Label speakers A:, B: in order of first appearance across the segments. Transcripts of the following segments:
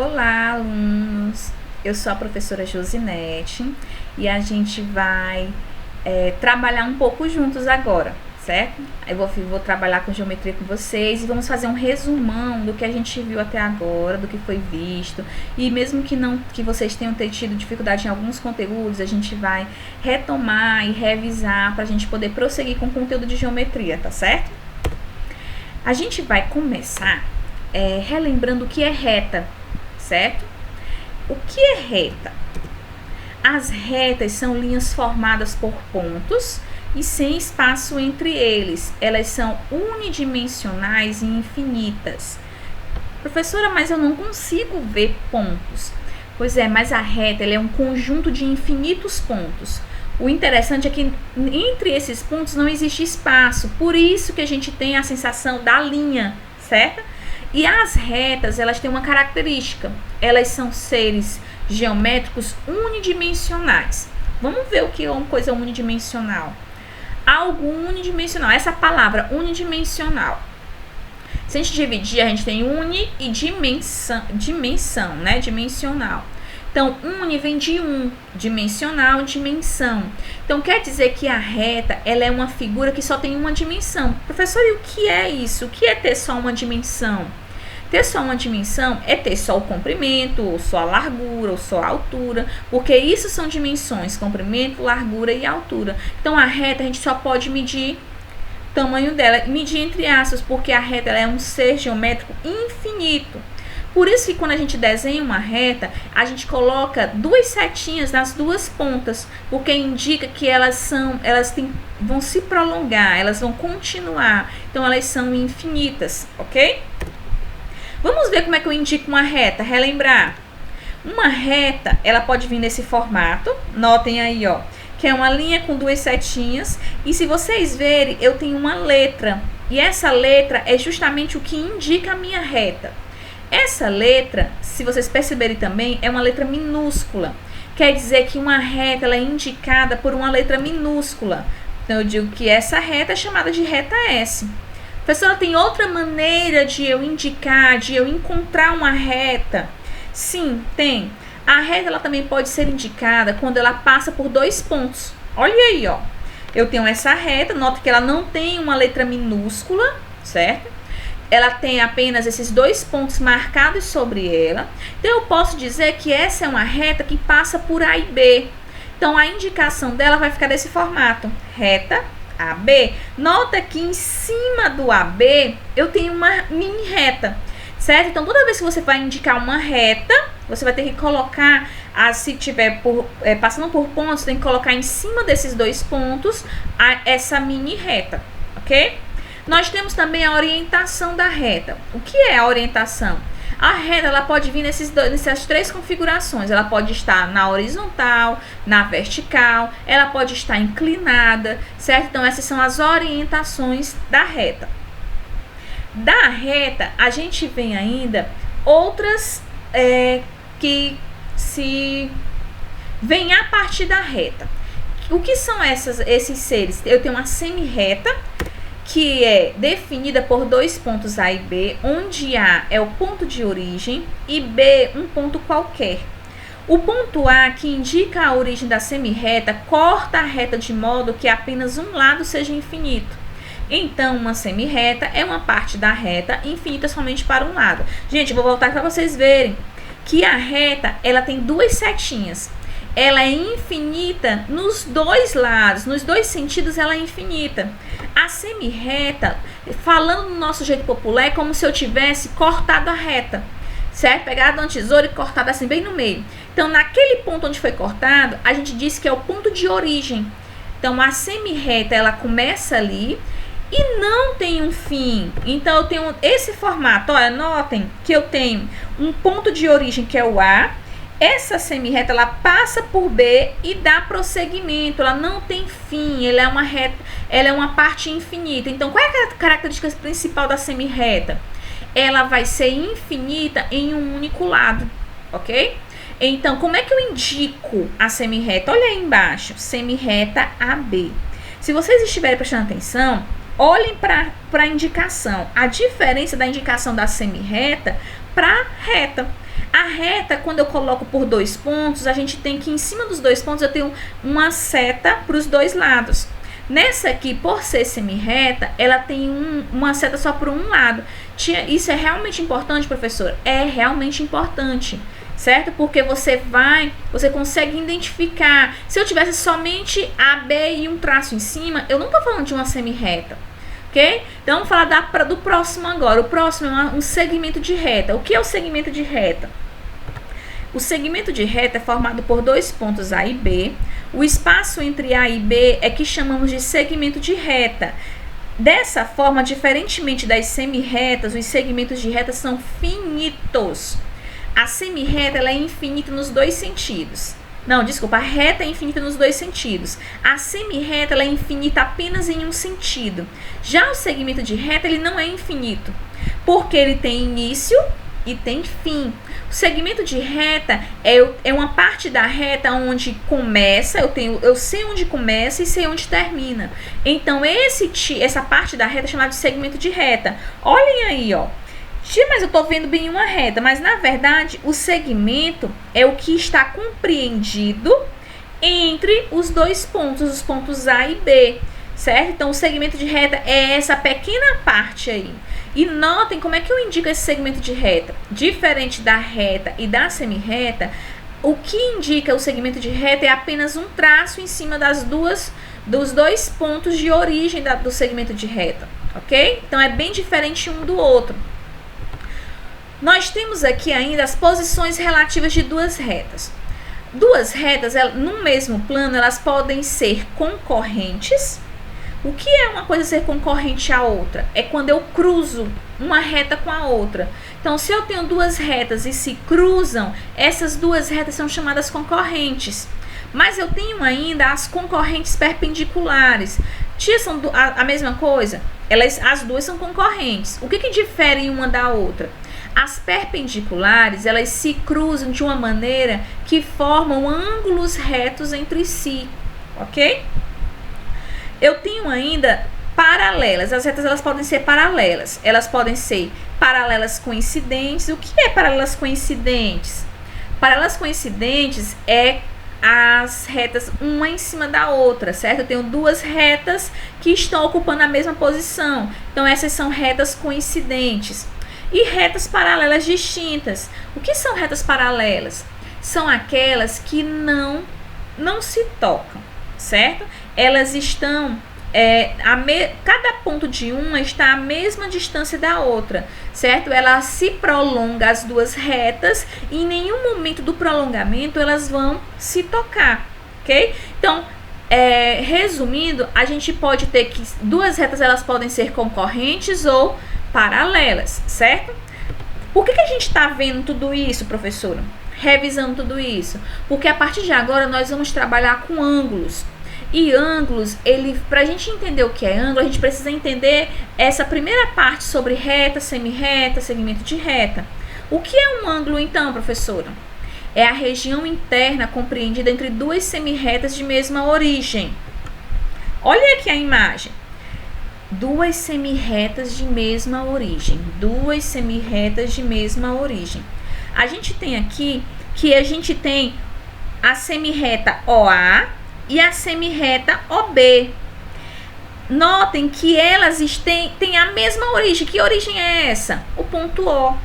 A: Olá, alunos! Eu sou a professora Josinete e a gente vai trabalhar um pouco juntos agora, certo? Eu vou trabalhar com geometria com vocês e vamos fazer um resumão do que a gente viu até agora, do que foi visto. E mesmo que vocês tenham tido dificuldade em alguns conteúdos, a gente vai retomar e revisar para a gente poder prosseguir com o conteúdo de geometria, tá certo? A gente vai começar relembrando o que é reta, certo? O que é reta? As retas são linhas formadas por pontos e sem espaço entre eles. Elas são unidimensionais e infinitas. Professora, mas eu não consigo ver pontos. Pois é, mas a reta ela é um conjunto de infinitos pontos. O interessante é que entre esses pontos não existe espaço. Por isso que a gente tem a sensação da linha, certo? E as retas, elas têm uma característica. Elas são seres geométricos unidimensionais. Vamos ver o que é uma coisa unidimensional. Algo unidimensional. Essa palavra unidimensional. Se a gente dividir, a gente tem uni e dimensão, né? Dimensional. Então, uni vem de dimensional, dimensão. Então, quer dizer que a reta, ela é uma figura que só tem uma dimensão. Professor, e o que é isso? O que é ter só uma dimensão? Ter só uma dimensão é ter só o comprimento, ou só a largura, ou só a altura, porque isso são dimensões, comprimento, largura e altura. Então, a reta, a gente só pode medir o tamanho dela, medir entre aspas, porque a reta ela é um ser geométrico infinito. Por isso que quando a gente desenha uma reta, a gente coloca duas setinhas nas duas pontas, porque indica que vão se prolongar, elas vão continuar. Então, elas são infinitas, ok? Vamos ver como é que eu indico uma reta, relembrar. Uma reta, ela pode vir nesse formato, notem aí, ó, que é uma linha com duas setinhas. E se vocês verem, eu tenho uma letra, e essa letra é justamente o que indica a minha reta. Essa letra, se vocês perceberem também, é uma letra minúscula. Quer dizer que uma reta ela é indicada por uma letra minúscula. Então, eu digo que essa reta é chamada de reta S. Professora, tem outra maneira de eu indicar, de eu encontrar uma reta? Sim, tem. A reta ela também pode ser indicada quando ela passa por dois pontos. Olha aí, ó. Eu tenho essa reta, nota que ela não tem uma letra minúscula, certo? Ela tem apenas esses dois pontos marcados sobre ela. Então, eu posso dizer que essa é uma reta que passa por A e B. Então, a indicação dela vai ficar desse formato. Reta AB. Nota que em cima do AB, eu tenho uma mini reta, certo? Então, toda vez que você vai indicar uma reta, você vai ter que colocar, se tiver passando por pontos, tem que colocar em cima desses dois pontos essa mini reta, ok? Nós temos também a orientação da reta. O que é a orientação? A reta ela pode vir nessas três configurações. Ela pode estar na horizontal, na vertical, ela pode estar inclinada, certo? Então, essas são as orientações da reta. Da reta, a gente vem ainda outras que se vêm a partir da reta. O que são esses seres? Eu tenho uma semi-reta, que é definida por dois pontos A e B, onde A é o ponto de origem e B um ponto qualquer. O ponto A, que indica a origem da semi-reta, corta a reta de modo que apenas um lado seja infinito. Então, uma semi-reta é uma parte da reta infinita somente para um lado. Gente, eu vou voltar para vocês verem que a reta ela tem duas setinhas. Ela é infinita nos dois lados, nos dois sentidos ela é infinita. A semi-reta, falando no nosso jeito popular, é como se eu tivesse cortado a reta, certo? Pegado uma tesoura e cortado assim bem no meio. Então, naquele ponto onde foi cortado, a gente disse que é o ponto de origem. Então, a semi-reta, ela começa ali e não tem um fim. Então, eu tenho esse formato. Olha, notem que eu tenho um ponto de origem que é o A. Essa semi-reta, ela passa por B e dá prosseguimento, ela não tem fim, ela é uma reta, ela é uma parte infinita. Então, qual é a característica principal da semi-reta? Ela vai ser infinita em um único lado, ok? Então, como é que eu indico a semi-reta? Olha aí embaixo, semi-reta AB. Se vocês estiverem prestando atenção, olhem para a indicação, a diferença da indicação da semi-reta para reta. A reta, quando eu coloco por 2 pontos, a gente tem que em cima dos 2 pontos eu tenho uma seta para os 2 lados. Nessa aqui, por ser semi-reta, ela tem uma seta só para um lado. Isso é realmente importante, professor? É realmente importante, certo? Porque você consegue identificar. Se eu tivesse somente A, B e um traço em cima, eu não estou falando de uma semi-reta, ok? Então, vamos falar do próximo agora. O próximo é um segmento de reta. O que é o segmento de reta? O segmento de reta é formado por 2 pontos A e B. O espaço entre A e B é que chamamos de segmento de reta. Dessa forma, diferentemente das semi-retas, os segmentos de reta são finitos. A semi-reta ela é infinita nos 2 sentidos. Não, desculpa, a reta é infinita nos 2 sentidos. A semi-reta ela é infinita apenas em um sentido. Já o segmento de reta ele não é infinito, porque ele tem início e tem fim. O segmento de reta é uma parte da reta onde começa, eu sei onde começa e sei onde termina. Então, essa parte da reta é chamada de segmento de reta. Olhem aí, ó. Mas eu estou vendo bem uma reta, mas na verdade o segmento é o que está compreendido entre os 2 pontos, os pontos A e B, certo? Então, o segmento de reta é essa pequena parte aí. E notem como é que eu indico esse segmento de reta. Diferente da reta e da semi-reta, o que indica o segmento de reta é apenas um traço em cima dos 2 pontos de origem do segmento de reta, ok? Então, é bem diferente um do outro. Nós temos aqui ainda as posições relativas de 2 retas. 2 retas, no mesmo plano, elas podem ser concorrentes. O que é uma coisa ser concorrente à outra? É quando eu cruzo uma reta com a outra. Então, se eu tenho 2 retas e se cruzam, essas 2 retas são chamadas concorrentes. Mas eu tenho ainda as concorrentes perpendiculares. São a mesma coisa? As 2 são concorrentes. O que difere uma da outra? As perpendiculares, elas se cruzam de uma maneira que formam ângulos retos entre si, ok? Eu tenho ainda paralelas. As retas elas podem ser paralelas. Elas podem ser paralelas coincidentes. O que é paralelas coincidentes? Paralelas coincidentes é as retas uma em cima da outra, certo? Eu tenho 2 retas que estão ocupando a mesma posição. Então, essas são retas coincidentes. E retas paralelas distintas. O que são retas paralelas? São aquelas que não se tocam, certo? Elas estão, cada ponto de uma está à mesma distância da outra, certo? Ela se prolonga as 2 retas e em nenhum momento do prolongamento elas vão se tocar, ok? Então, resumindo, a gente pode ter que 2 retas elas podem ser concorrentes ou paralelas, certo? Por que a gente está vendo tudo isso, professora? Revisando tudo isso? Porque a partir de agora nós vamos trabalhar com ângulos. E ângulos, para a gente entender o que é ângulo, a gente precisa entender essa primeira parte sobre reta, semi-reta, segmento de reta. O que é um ângulo então, professora? É a região interna compreendida entre 2 semi-retas de mesma origem. Olha aqui a imagem. 2 semi-retas de mesma origem. 2 semi-retas de mesma origem. A gente tem aqui que a gente tem a semi-reta OA e a semi-reta OB. Notem que elas têm a mesma origem. Que origem é essa? O ponto O.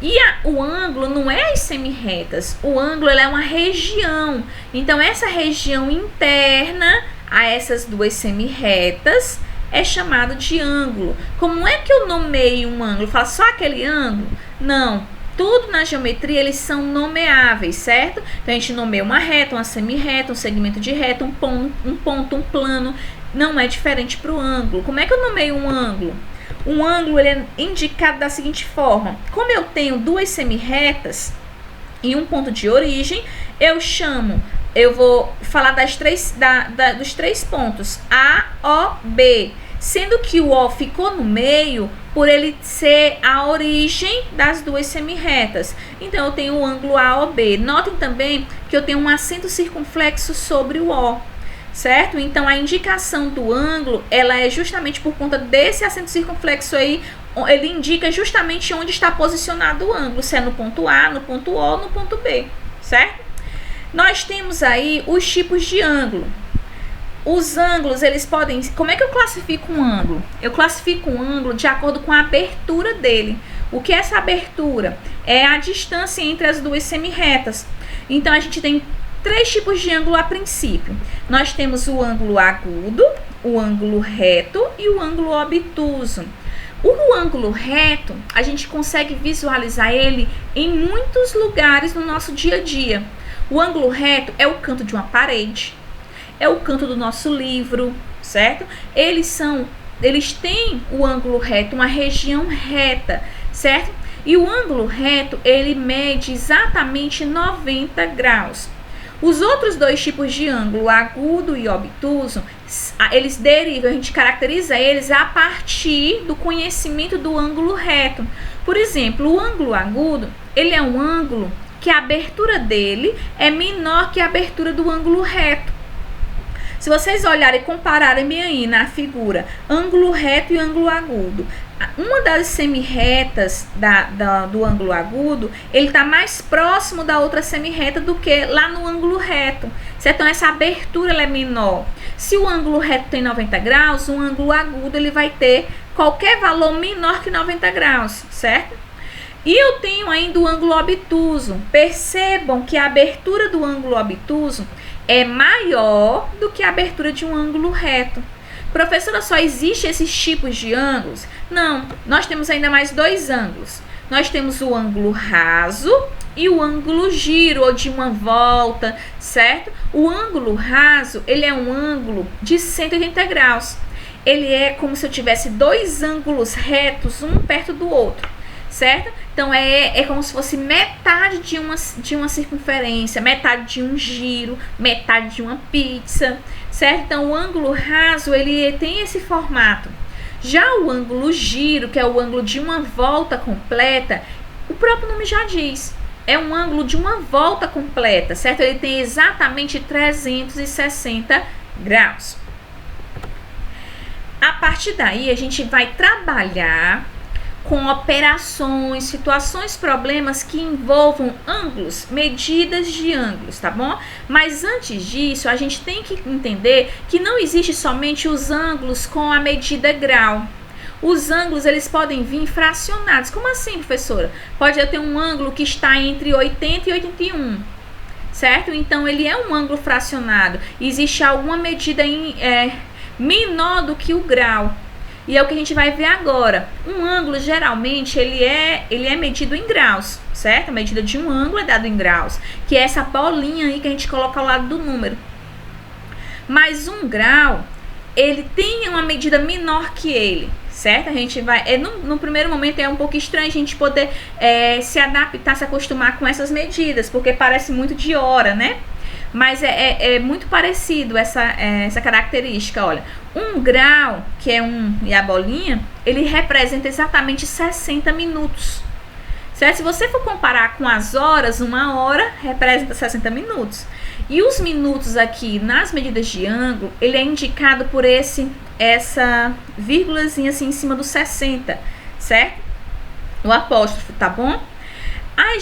A: E o ângulo não é as semi-retas. O ângulo é uma região. Então, essa região interna a essas 2 semi-retas é chamado de ângulo. Como é que eu nomeio um ângulo? Eu falo só aquele ângulo? Não. Tudo na geometria, eles são nomeáveis, certo? Então, a gente nomeia uma reta, uma semi-reta, um segmento de reta, um ponto, um plano. Não é diferente para o ângulo. Como é que eu nomeio um ângulo? Um ângulo ele é indicado da seguinte forma. Como eu tenho 2 semi-retas e um ponto de origem, eu vou falar dos 3 pontos A, O, B, sendo que o O ficou no meio por ele ser a origem das 2 semi-retas. Então, eu tenho o ângulo AOB. Notem também que eu tenho um acento circunflexo sobre o O, certo? Então, a indicação do ângulo, ela é justamente por conta desse acento circunflexo aí, ele indica justamente onde está posicionado o ângulo, se é no ponto A, no ponto O ou no ponto B, certo? Nós temos aí os tipos de ângulo. Os ângulos, eles podem... Como é que eu classifico um ângulo? Eu classifico um ângulo de acordo com a abertura dele. O que é essa abertura? É a distância entre as duas semirretas. Então, a gente tem 3 tipos de ângulo a princípio. Nós temos o ângulo agudo, o ângulo reto e o ângulo obtuso. O ângulo reto, a gente consegue visualizar ele em muitos lugares no nosso dia a dia. O ângulo reto é o canto de uma parede, é o canto do nosso livro, certo? Eles têm o ângulo reto, uma região reta, certo? E o ângulo reto, ele mede exatamente 90 graus. Os outros 2 tipos de ângulo, agudo e obtuso, eles derivam, a gente caracteriza eles a partir do conhecimento do ângulo reto. Por exemplo, o ângulo agudo, ele é um ângulo que a abertura dele é menor que a abertura do ângulo reto. Se vocês olharem e compararem bem aí na figura, ângulo reto e ângulo agudo, uma das semirretas do ângulo agudo, ele está mais próximo da outra semirreta do que lá no ângulo reto. Certo? Então, essa abertura ela é menor. Se o ângulo reto tem 90 graus, o ângulo agudo ele vai ter qualquer valor menor que 90 graus, certo? E eu tenho ainda o ângulo obtuso. Percebam que a abertura do ângulo obtuso é maior do que a abertura de um ângulo reto. Professora, só existem esses tipos de ângulos? Não, nós temos ainda mais 2 ângulos. Nós temos o ângulo raso e o ângulo giro, ou de uma volta, certo? O ângulo raso, ele é um ângulo de 180 graus. Ele é como se eu tivesse 2 ângulos retos, um perto do outro, certo? Então, é como se fosse metade de uma circunferência, metade de um giro, metade de uma pizza, certo? Então, o ângulo raso, ele tem esse formato. Já o ângulo giro, que é o ângulo de uma volta completa, o próprio nome já diz. É um ângulo de uma volta completa, certo? Ele tem exatamente 360 graus. A partir daí, a gente vai trabalhar com operações, situações, problemas que envolvam ângulos, medidas de ângulos, tá bom? Mas antes disso, a gente tem que entender que não existe somente os ângulos com a medida grau. Os ângulos, eles podem vir fracionados. Como assim, professora? Pode ter um ângulo que está entre 80 e 81, certo? Então, ele é um ângulo fracionado. Existe alguma medida menor do que o grau. E é o que a gente vai ver agora. Um ângulo, geralmente, ele é medido em graus, certo? A medida de um ângulo é dado em graus, que é essa bolinha aí que a gente coloca ao lado do número. Mas um grau, ele tem uma medida menor que ele, certo? A gente vai... no primeiro momento é um pouco estranho a gente poder se adaptar, se acostumar com essas medidas, porque parece muito de hora, né? Mas é muito parecido essa característica, olha. 1 grau, que é e a bolinha, ele representa exatamente 60 minutos. Certo? Se você for comparar com as horas, 1 hora representa 60 minutos. E os minutos aqui, nas medidas de ângulo, ele é indicado por essa vírgulazinha assim em cima do 60, certo? O apóstrofo, tá bom? Ah,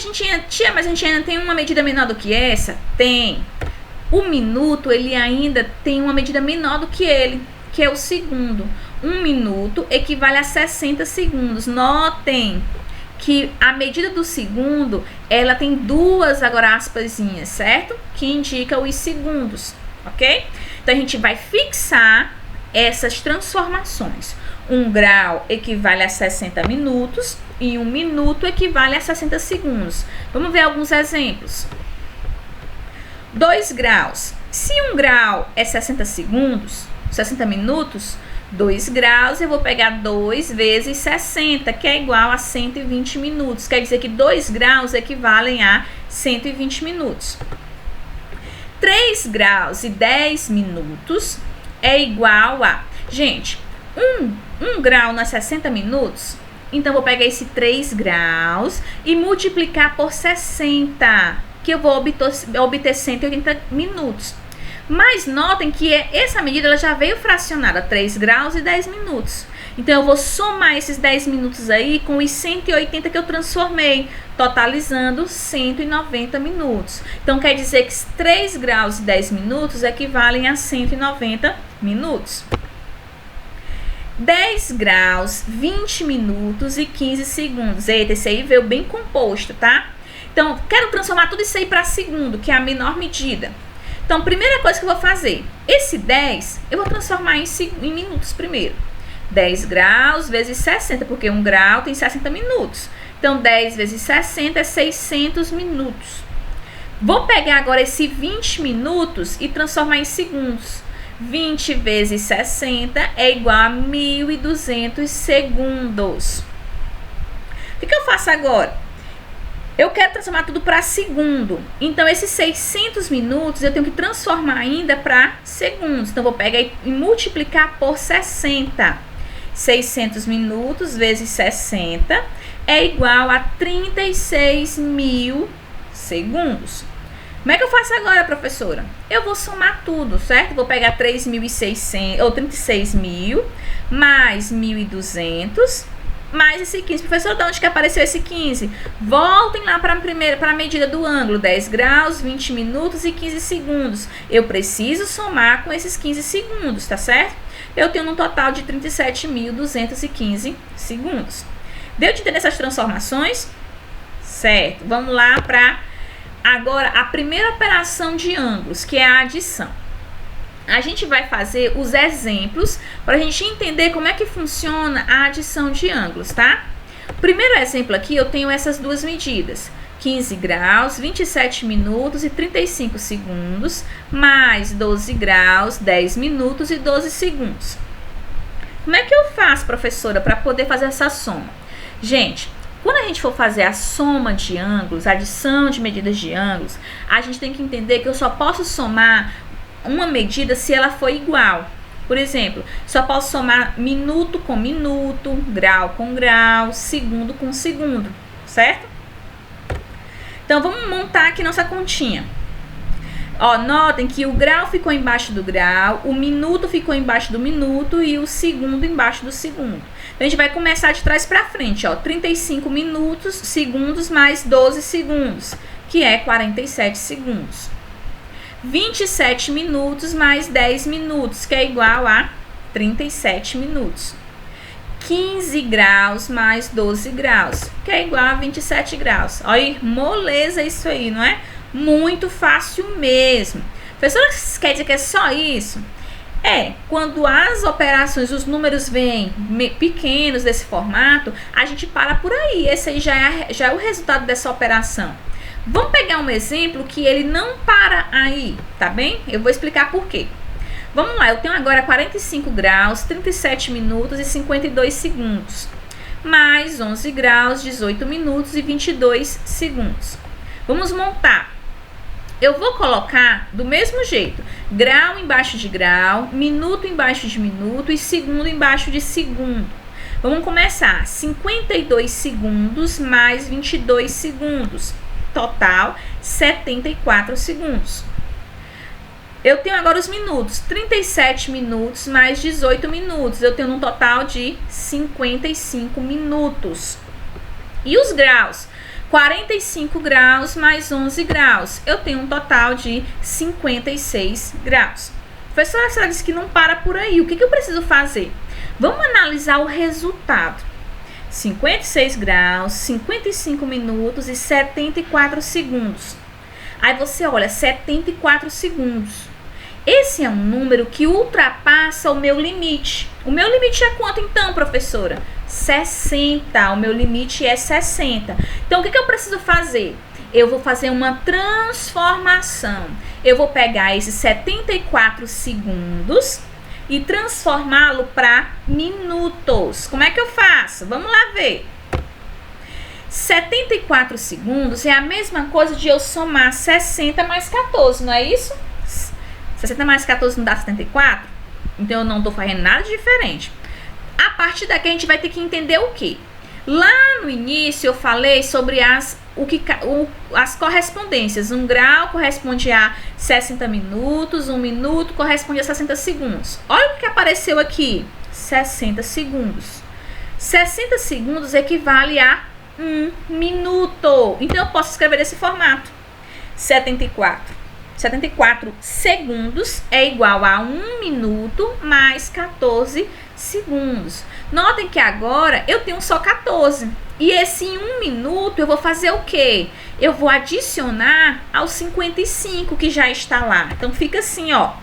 A: tia, mas a gente ainda tem uma medida menor do que essa? Tem. O minuto, ele ainda tem uma medida menor do que ele, que é o segundo. 1 minuto equivale a 60 segundos. Notem que a medida do segundo, ela tem 2, agora aspasinhas, certo? Que indica os segundos, ok? Então, a gente vai fixar essas transformações. 1 grau equivale a 60 minutos e 1 minuto equivale a 60 segundos. Vamos ver alguns exemplos. 2 graus. Se 1 grau é 60 segundos, 60 minutos, 2 graus, eu vou pegar 2 vezes 60, que é igual a 120 minutos. Quer dizer que 2 graus equivalem a 120 minutos. 3 graus e 10 minutos é igual a... Gente, 1 grau nas 60 minutos, então vou pegar esse 3 graus e multiplicar por 60, que eu vou obter 180 minutos. Mas notem que essa medida ela já veio fracionada, 3 graus e 10 minutos. Então, eu vou somar esses 10 minutos aí com os 180 que eu transformei, totalizando 190 minutos. Então, quer dizer que 3 graus e 10 minutos equivalem a 190 minutos. 10 graus, 20 minutos e 15 segundos. Eita, esse aí veio bem composto, tá? Então, quero transformar tudo isso aí para segundo, que é a menor medida. Então, primeira coisa que eu vou fazer, esse 10, eu vou transformar em minutos primeiro. 10 graus vezes 60, porque 1 grau tem 60 minutos. Então, 10 vezes 60 é 600 minutos. Vou pegar agora esse 20 minutos e transformar em segundos. 20 vezes 60 é igual a 1.200 segundos. O que eu faço agora? Eu quero transformar tudo para segundo. Então, esses 600 minutos eu tenho que transformar ainda para segundos. Então, vou pegar e multiplicar por 60. 600 minutos vezes 60 é igual a 36.000 segundos. Como é que eu faço agora, professora? Eu vou somar tudo, certo? Vou pegar 3.600 ou 36.000 mais 1.200 mais esse 15. Professora, de onde que apareceu esse 15? Voltem lá para a medida do ângulo. 10 graus, 20 minutos e 15 segundos. Eu preciso somar com esses 15 segundos, tá certo? Eu tenho um total de 37.215 segundos. Deu de entender essas transformações? Certo. Vamos lá para agora a primeira operação de ângulos, que é a adição. A gente vai fazer os exemplos para a gente entender como é que funciona a adição de ângulos, tá? O primeiro exemplo aqui eu tenho essas duas medidas. 15 graus, 27 minutos e 35 segundos, mais 12 graus, 10 minutos e 12 segundos. Como é que eu faço, professora, para poder fazer essa soma? Gente, quando a gente for fazer a soma de ângulos, a adição de medidas de ângulos, a gente tem que entender que eu só posso somar uma medida se ela for igual. Por exemplo, só posso somar minuto com minuto, grau com grau, segundo com segundo, certo? Então, vamos montar aqui nossa continha. Ó, notem que o grau ficou embaixo do grau, o minuto ficou embaixo do minuto e o segundo embaixo do segundo. Então, a gente vai começar de trás para frente, ó, 35 minutos, segundos mais 12 segundos, que é 47 segundos. 27 minutos mais 10 minutos, que é igual a 37 minutos. 15 graus mais 12 graus, que é igual a 27 graus. Olha, moleza isso aí, não é? Muito fácil mesmo. Professora, quer dizer que é só isso? É, quando as operações, os números vêm pequenos desse formato, a gente para por aí. Esse aí já é o resultado dessa operação. Vamos pegar um exemplo que ele não para aí, tá bem? Eu vou explicar por quê. Vamos lá, eu tenho agora 45 graus, 37 minutos e 52 segundos. Mais 11 graus, 18 minutos e 22 segundos. Vamos montar. Eu vou colocar do mesmo jeito, grau embaixo de grau, minuto embaixo de minuto e segundo embaixo de segundo. Vamos começar, 52 segundos mais 22 segundos. Total 74 segundos. Eu tenho agora os minutos, 37 minutos mais 18 minutos. Eu tenho um total de 55 minutos. E os graus? 45 graus mais 11 graus. Eu tenho um total de 56 graus. Professora, a senhora disse que não para por aí. O que eu preciso fazer? Vamos analisar o resultado. 56 graus, 55 minutos e 74 segundos. Aí você olha, 74 segundos. Esse é um número que ultrapassa o meu limite. O meu limite é quanto então, professora? 60. O meu limite é 60. Então, o que eu preciso fazer? Eu vou fazer uma transformação. Eu vou pegar esses 74 segundos e transformá-lo para minutos. Como é que eu faço? Vamos lá ver. 74 segundos é a mesma coisa de eu somar 60 mais 14, não é isso? 60 mais 14 não dá 74? Então eu não estou fazendo nada de diferente. A partir daqui a gente vai ter que entender o quê? Lá no início eu falei sobre as as correspondências. 1 grau corresponde a 60 minutos, 1 minuto corresponde a 60 segundos. Olha o que apareceu aqui, 60 segundos. 60 segundos equivale a 1 minuto. Então, eu posso escrever desse formato. 74 segundos é igual a 1 minuto mais 14 segundos. Notem que agora eu tenho só 14. E esse 1 minuto eu vou fazer o quê? Eu vou adicionar aos 55 que já está lá. Então, fica assim, ó.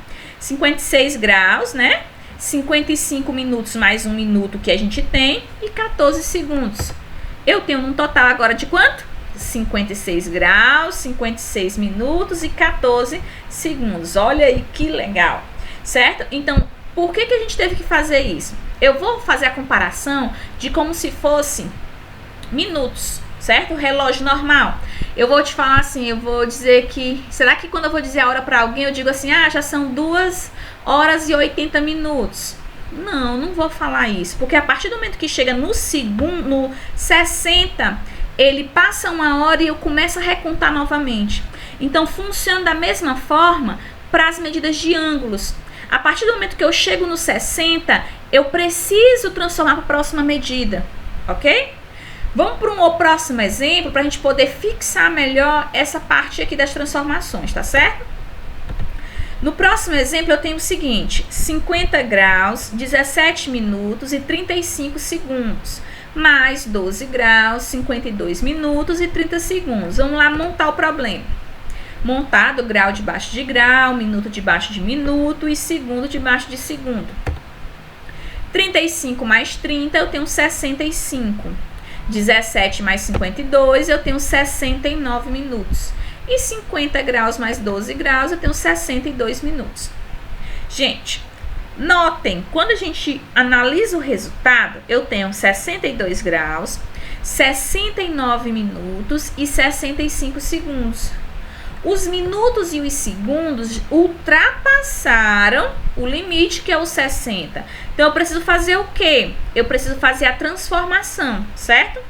A: 56 graus, né? 55 minutos mais 1 minuto que a gente tem e 14 segundos. Eu tenho um total agora de quanto? 56 graus, 56 minutos e 14 segundos. Olha aí que legal, certo? Então, por que a gente teve que fazer isso? Eu vou fazer a comparação de como se fosse minutos, certo? Relógio normal. Eu vou te falar assim, eu vou dizer que... Será que quando eu vou dizer a hora para alguém, eu digo assim, já são 2 horas e 80 minutos? Não, não vou falar isso, porque a partir do momento que chega no segundo, no 60, ele passa 1 hora e eu começo a recontar novamente. Então, funciona da mesma forma para as medidas de ângulos. A partir do momento que eu chego no 60, eu preciso transformar para a próxima medida, ok? Vamos para um próximo exemplo para a gente poder fixar melhor essa parte aqui das transformações, tá certo? No próximo exemplo eu tenho o seguinte, 50 graus, 17 minutos e 35 segundos, mais 12 graus, 52 minutos e 30 segundos. Vamos lá montar o problema. Montado, grau debaixo de grau, minuto debaixo de minuto e segundo debaixo de segundo. 35 mais 30 eu tenho 65. 17 mais 52 eu tenho 69 minutos. E 50 graus mais 12 graus eu tenho 62 minutos. Gente, notem, quando a gente analisa o resultado, eu tenho 62 graus, 69 minutos e 65 segundos. Os minutos e os segundos ultrapassaram o limite, que é o 60. Então, eu preciso fazer o quê? Eu preciso fazer a transformação, certo?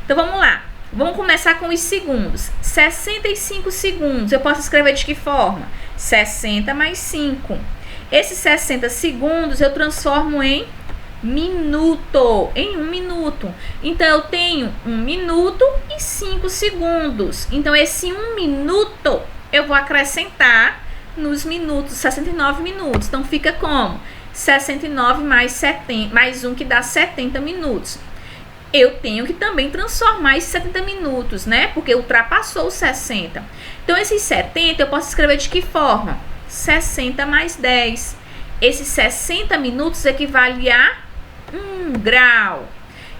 A: Então, vamos lá. Vamos começar com os segundos. 65 segundos, eu posso escrever de que forma? 60 mais 5. Esses 60 segundos eu transformo em minuto, em 1 minuto. Então, eu tenho 1 minuto e 5 segundos. Então, esse 1 minuto eu vou acrescentar nos minutos, 69 minutos. Então, fica como? 69 mais 70, mais 1, que dá 70 minutos. Eu tenho que também transformar esses 70 minutos, né? Porque ultrapassou os 60. Então, esses 70 eu posso escrever de que forma? 60 mais 10. Esses 60 minutos equivale a 1 grau.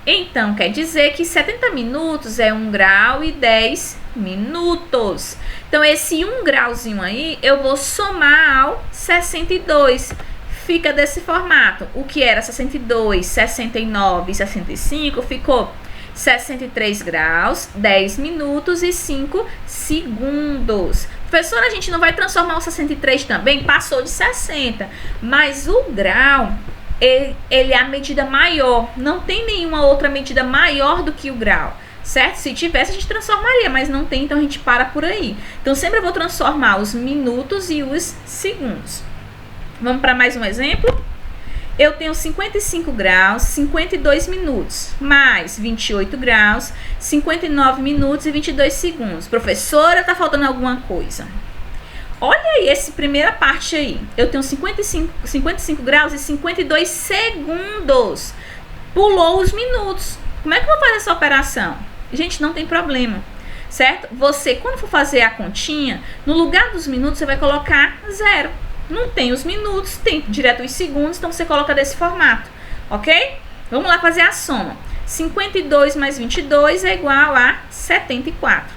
A: Então, quer dizer que 70 minutos é 1 grau e 10 minutos. Então, esse 1 grauzinho aí, eu vou somar ao 62. Fica desse formato. O que era 62, 69 e 65 ficou 63 graus, 10 minutos e 5 segundos. Professora, a gente não vai transformar o 63 também? Passou de 60. Mas o grau, ele é a medida maior. Não tem nenhuma outra medida maior do que o grau, certo? Se tivesse, a gente transformaria, mas não tem, então a gente para por aí. Então, sempre eu vou transformar os minutos e os segundos. Vamos para mais um exemplo? Eu tenho 55 graus, 52 minutos, mais 28 graus, 59 minutos e 22 segundos. Professora, tá faltando alguma coisa? Olha aí essa primeira parte aí. Eu tenho 55 graus e 52 segundos. Pulou os minutos. Como é que eu vou fazer essa operação? Gente, não tem problema, certo? Você, quando for fazer a continha, no lugar dos minutos, você vai colocar 0. Não tem os minutos, tem direto os segundos, então você coloca desse formato, ok? Vamos lá fazer a soma. 52 mais 22 é igual a 74.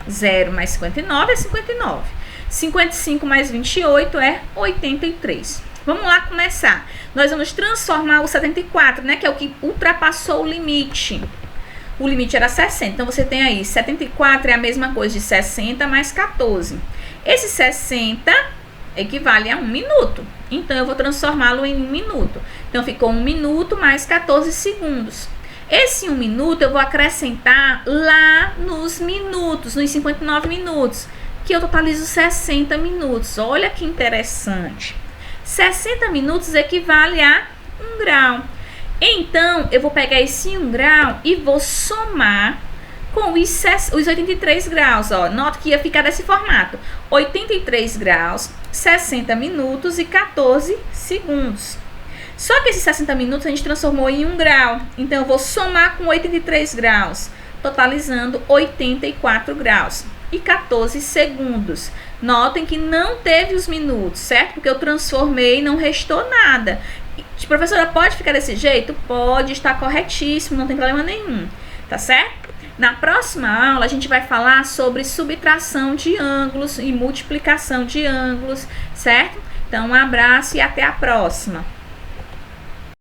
A: 0 mais 59 é 59. 55 mais 28 é 83. Vamos lá começar. Nós vamos transformar o 74, né? Que é o que ultrapassou o limite. O limite era 60. Então, você tem aí 74 é a mesma coisa de 60 mais 14. Esse 60 equivale a 1 minuto. Então, eu vou transformá-lo em 1 minuto. Então, ficou 1 minuto mais 14 segundos. Esse 1 minuto eu vou acrescentar lá nos minutos, nos 59 minutos, que eu totalizo 60 minutos. Olha que interessante. 60 minutos equivale a 1 grau. Então, eu vou pegar esse 1 grau e vou somar com os 83 graus. Ó. Nota que ia ficar desse formato. 83 graus, 60 minutos e 14 segundos. Só que esses 60 minutos a gente transformou em 1 grau. Então, eu vou somar com 83 graus, totalizando 84 graus e 14 segundos. Notem que não teve os minutos, certo? Porque eu transformei e não restou nada. Professora, pode ficar desse jeito? Pode, está corretíssimo, não tem problema nenhum, tá certo? Na próxima aula, a gente vai falar sobre subtração de ângulos e multiplicação de ângulos, certo? Então, um abraço e até a próxima.